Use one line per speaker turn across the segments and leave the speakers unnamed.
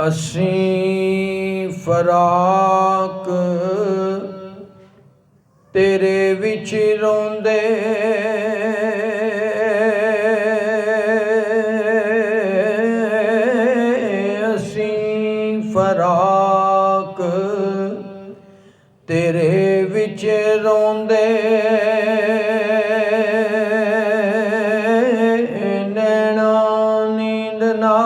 ਅਸੀਂ ਫਰਾਕ ਤੇਰੇ ਵਿੱਚ ਰੋਂਦੇ, ਅਸੀਂ ਫਰਾਕ ਤੇਰੇ ਵਿੱਚ ਰੋਂਦੇ, ਨੈਣਾ ਨੀਂਦ ਨਾ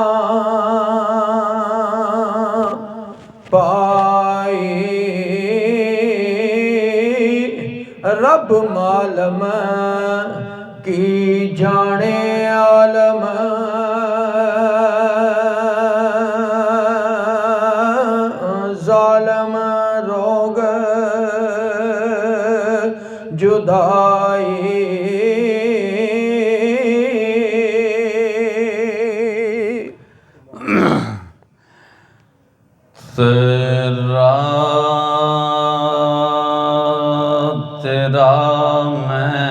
ਪਾਈ, ਰੱਬ ਮਾਲਮ ਕੀ ਜਾਣੇ ਆਲਮ, ਜ਼ਾਲਮ ਰੋਗ ਜੁਦਾਈ,
ਤੇਰਾ ਮੈਂ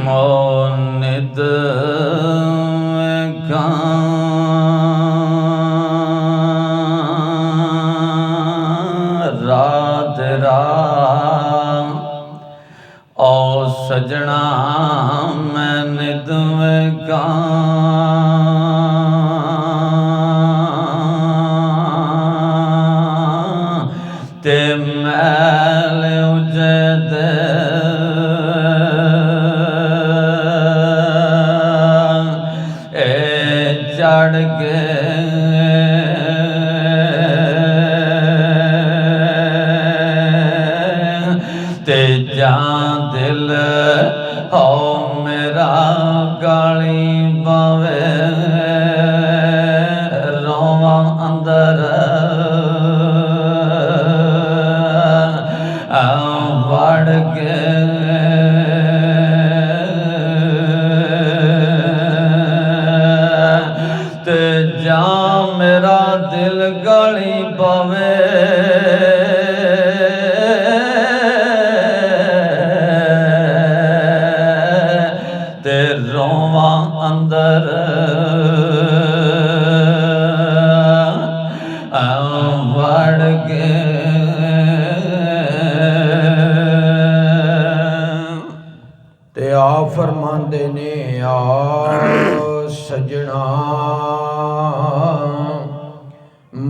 ਮੋਨਿਦ ਰਾਤ ਰਾਤ ਓ ਸਜਣਾ ਮੈਂ ਨਿਦ ਤੇ ਮੈਲ ਉਜਦ ਏ ਚੜ ਗਏ ਤੇ ਜਾਂ ਦਿਲ ਹੋ ਮੇਰਾ ਗਾਲੀ ਪਾਵੇ, ਰੋਵਾਂ ਅੰਦਰ ਵੜ ਗਏ, ਤੇ ਜਾਂ ਮੇਰਾ ਦਿਲ ਗਾਲੀ ਪਾਵੇ, ਤੇ ਰੋਵਾਂ ਅੰਦਰ ਵੜ ਗਏ।
ਤੇ ਆ ਫਰਮਾਂਦੇ ਨੇ ਆ ਸਜਣਾ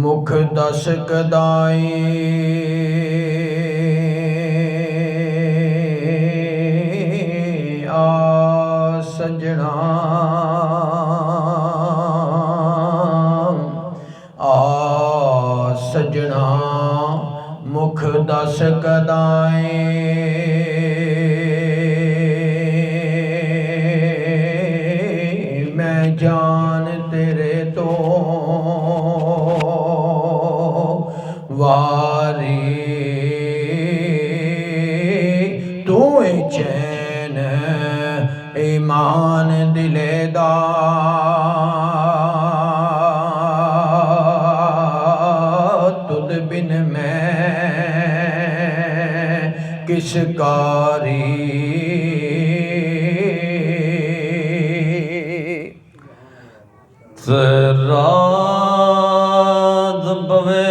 ਮੁਖ ਦਸ ਕਦਾਈ, ਆ ਸਜਣਾ ਆ ਸਜਣਾ ਮੁਖ ਦਸ ਕਦਾਈ, ਮੈਂ ਜਾਨ ਤੇਰੇ ਤੋਂ ਵਾਰੀ, ਤੂੰ ਏ ਚੈਨ ਈਮਾਨ ਦਿਲੇ ਦਾ, ਤੁਧ ਬਿਨ ਮੈਂ ਕਿਸ ਕਾਰੀ,
ਰਾਤ ਪਵੇ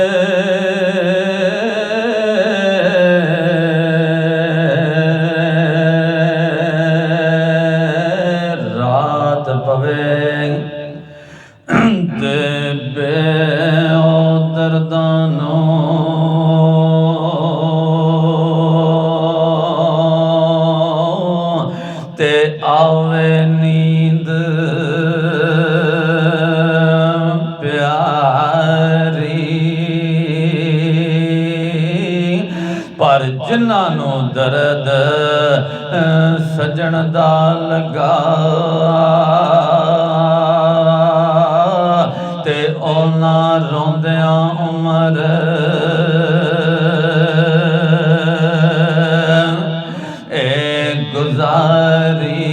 ਰਾਤ ਪਵੇ ਤੇ ਬੇਓ ਦਰਦਾਂ ਨੂੰ ਤੇ ਆਵੇ ਨੀਂਦ ਪਰ ਜਿਨ੍ਹਾਂ ਨੂੰ ਦਰਦ ਸਜਣ ਦਾ ਲੱਗਾ, ਤੇ ਉਹਨਾਂ ਰੋਂਦਿਆਂ ਉਮਰ ਏ ਗੁਜ਼ਾਰੀ,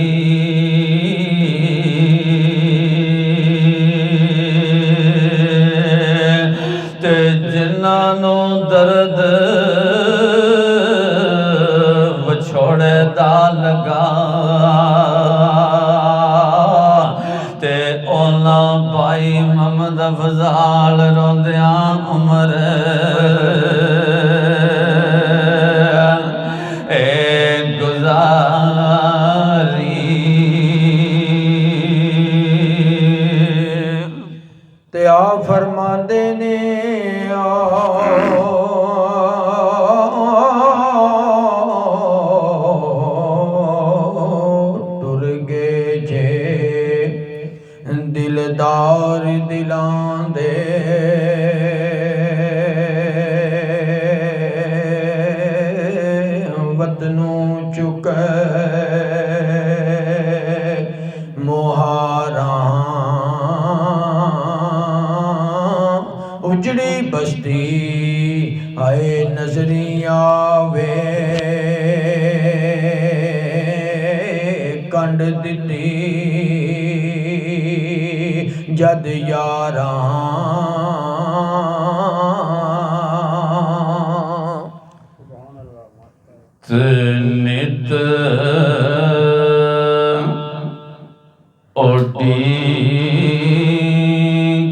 ਤੇ ਜਿਨ੍ਹਾਂ ਨੂੰ ਦਰਦ ਵਿਛੋੜੇ ਦਾ ਲਗਾ, ਤੇ ਉਹਨਾਂ ਭਾਈ ਮੁਹੰਮਦ ਅਫਜ਼ਾਲ ਰੋਂਦਿਆਂ ਉਮਰ
ਤੇ ਆ ਫਰਮਾਂਦੇ ਨੇ ਟੁਰ ਗਏ ਜੇ ਦਿਲਦਾਰ ਦਿਲਾਂ ਦੇ ਵਤਨੋਂ ਚੁੱਕੇ ਮੁਹਾਰਾਂ ਉਜੜੀ ਬਸਤੀ ਆਏ ਨਜ਼ਰੀ ਆਵੇ ਕੰਡ ਦਿੱਤੀ ਜਦ ਯਾਰਾਂ
ਨਿਤ ਓਟੀ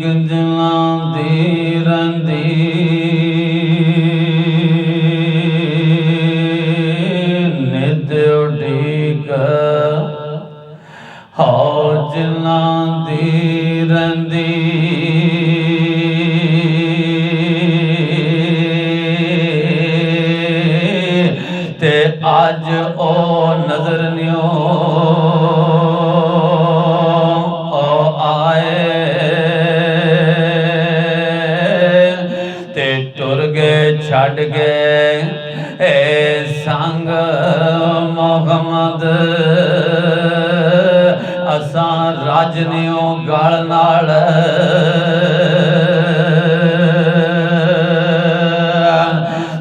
ਗੰਜਲਾਂ ਦੀ ਰੰਦੀ ਨਿਤ ਓਟੀਕ ਹੌਜਲਾਂ ਦੀ ਰੰਦੀ ਤੇ ਅੱਜ ਉਹ ਨਜ਼ਰ ਨਿਓ ਆਏ ਤੇ ਟੁਰ ਗਏ ਛੱਡ ਗਏ ਏ ਸੰਗ ਮੁਹੰਮਦ ਅਸਾਂ ਰਾਜਨਿਓ ਗਲ ਨਾਲ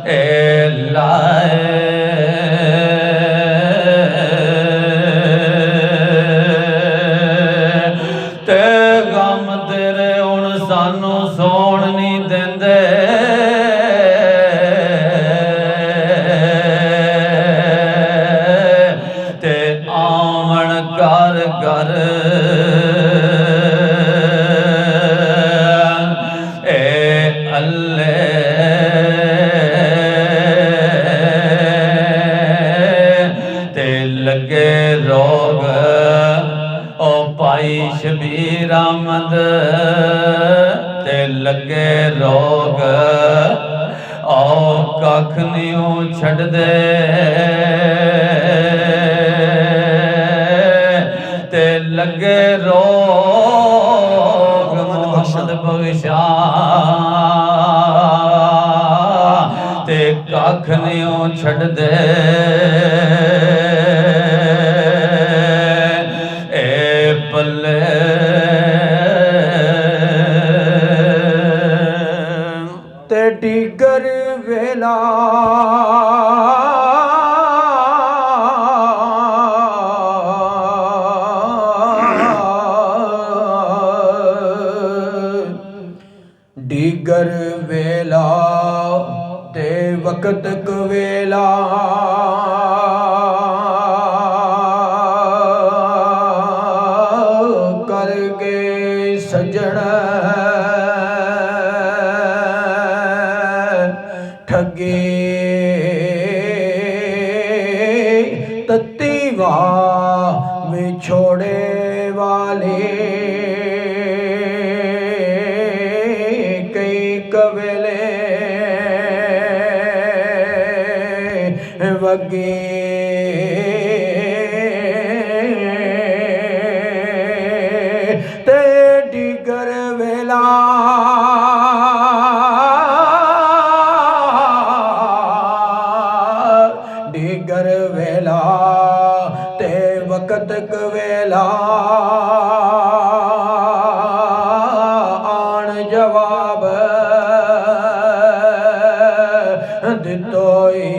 ਏ ਲਾਏ ਤੇ ਗਮ ਤੇਰੇ ਹੁਣ ਸਾਨੂੰ ਸੌਣ ਨਹੀਂ ਦਿੰਦੇ ਤੇ ਆਵਣ ਘਰ ਘਰ ਏ ਅੱਲੇ ਤੇ ਲੱਗੇ ਰੋਗ ਓ ਭਾਈ ਸ਼ਬੀਰ ਅਹਿਮਦ ਤੇ ਲੱਗੇ ਰੋਗ ਓ ਕੱਖ ਨਹੀਂ ਛੱਡਦੇ ਤੇ ਲੱਗੇ ਰੋਗ ਮੁਹੰਮਦ ਬਖਸ਼ਾ ਤੇ ਕੱਖ ਨਹੀਂ ਛੱਡਦੇ ਏ ਪੱਲੇ
ਤੇ ਡਿਗਰ ਵੇਲਾ ਡਿਗਰ ਵੇਲਾ ਤੇ ਵਕਤ ਕਵੇਲਾ ਕਰਗੇ ਸਜਣ ਠੱਗੇ ਤਤੀ ਵਾਹ ਵਿਛੋੜੇ ਵਾਲੇ ਕਈ ਕਵੇਲੇ ਵਗੇ ਤੇ ਡਿਗਰ ਵੇਲਾ ਡਿਗਰ ਵੇਲਾ ਤੇ ਵਕਤ ਕਵੇਲਾ ਆਣ ਜਵਾਬ ਦਿੱਤੋਈ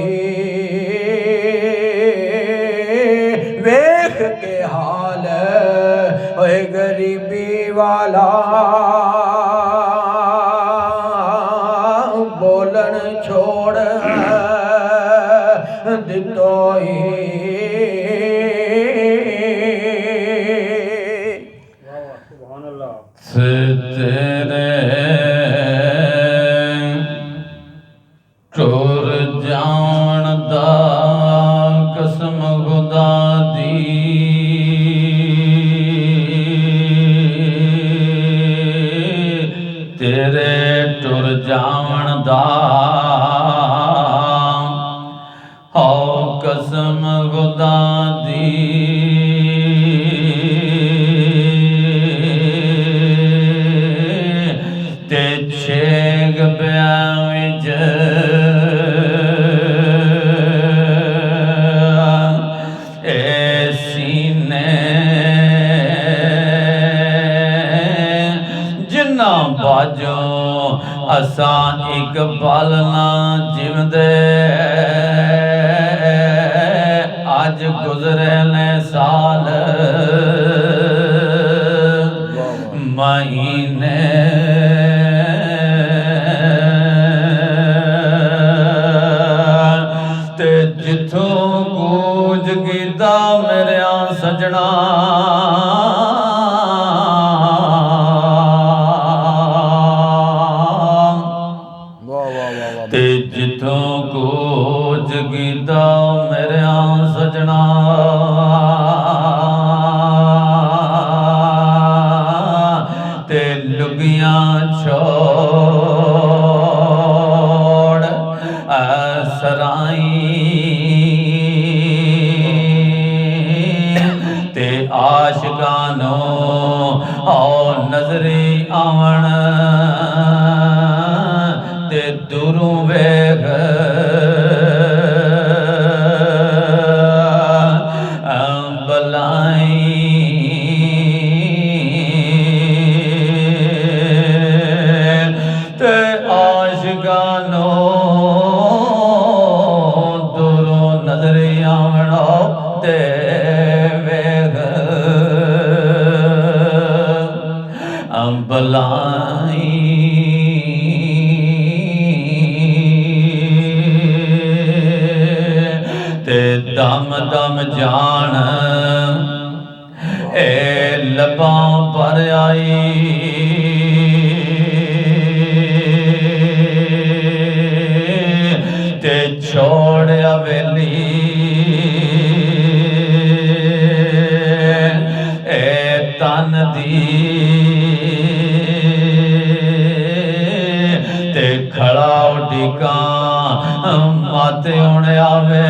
ਵੇਖ ਕੇ ਹਾਲ ਓਏ ਗਰੀਬੀ ਵਾਲਾ ਬੋਲਣ ਛੋੜ ਦਿੱਤੋਈ
ਤੇਰੇ ਟੁਰ ਜਾਣ ਦਾ ਕਸਮ ਖੁਦਾ ਦੀ ਤੇਰੇ ਟੁਰ ਜਾਣ ਦਾ ਹਉ ਕਸਮ ਖੁਦਾ ਦੀ ਤੇ ਛੇਗ ਪਿਆ ਵਿੱਚ ਏ ਸੀਨੇ ਜਿੰਨਾ ਬਾਜੋ ਅਸਾਂ ਇੱਕ ਪਲ ਨਾ ਜਿਉਂਦੇ ਅੱਜ ਗੁਜ਼ਰੇ ਨੇ ਸਾਲ ਮਹੀਨੇ ਤੇ ਜਿੱਥੋਂ ਗੂੰਜ ਗੀਤਾ ਮੇਰਿਆ ਸਜਣਾ ਤੇ ਜਿੱਥੋਂ ਗੂੰਜ ਗੀਤਾ ਮੇਰਿਆ ਸਜਣਾ ਤੇ ਲੁਗੀਆਂ ਛੋੜ ਸਰਾਈ ਤੇ ਆਸ਼ਕਾਂ ਨੂੰ ਆਓ ਨਜ਼ਰੀ ਆਵਣ ਤੇ ਦੂਰੋਂ ਵੇਖ ਬਲਾਈ ਤੇ ਆਸ਼ਕਾਂ ਨੂੰ ਦੂਰੋਂ ਨਜ਼ਰ ਆਵਣੋ ਤੇ ਵੇਖ ਬਲਾਈ ਤੇ ਦਮ ਦਮ ਜਾਣ ਏ ਲੱਭਾਂ ਪਰ ਆਈ ਤੇ ਛੋੜ ਹਵੇਲੀ ਏ ਤਨ ਦੀ ਤੇ ਖੜਾ ਉਡੀਕਾਂ ਮਾਤੇ ਹੁਣ ਆਵੇ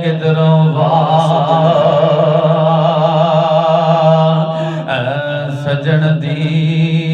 ਕਿਧਰੋਂ ਸਜਣ ਦੀ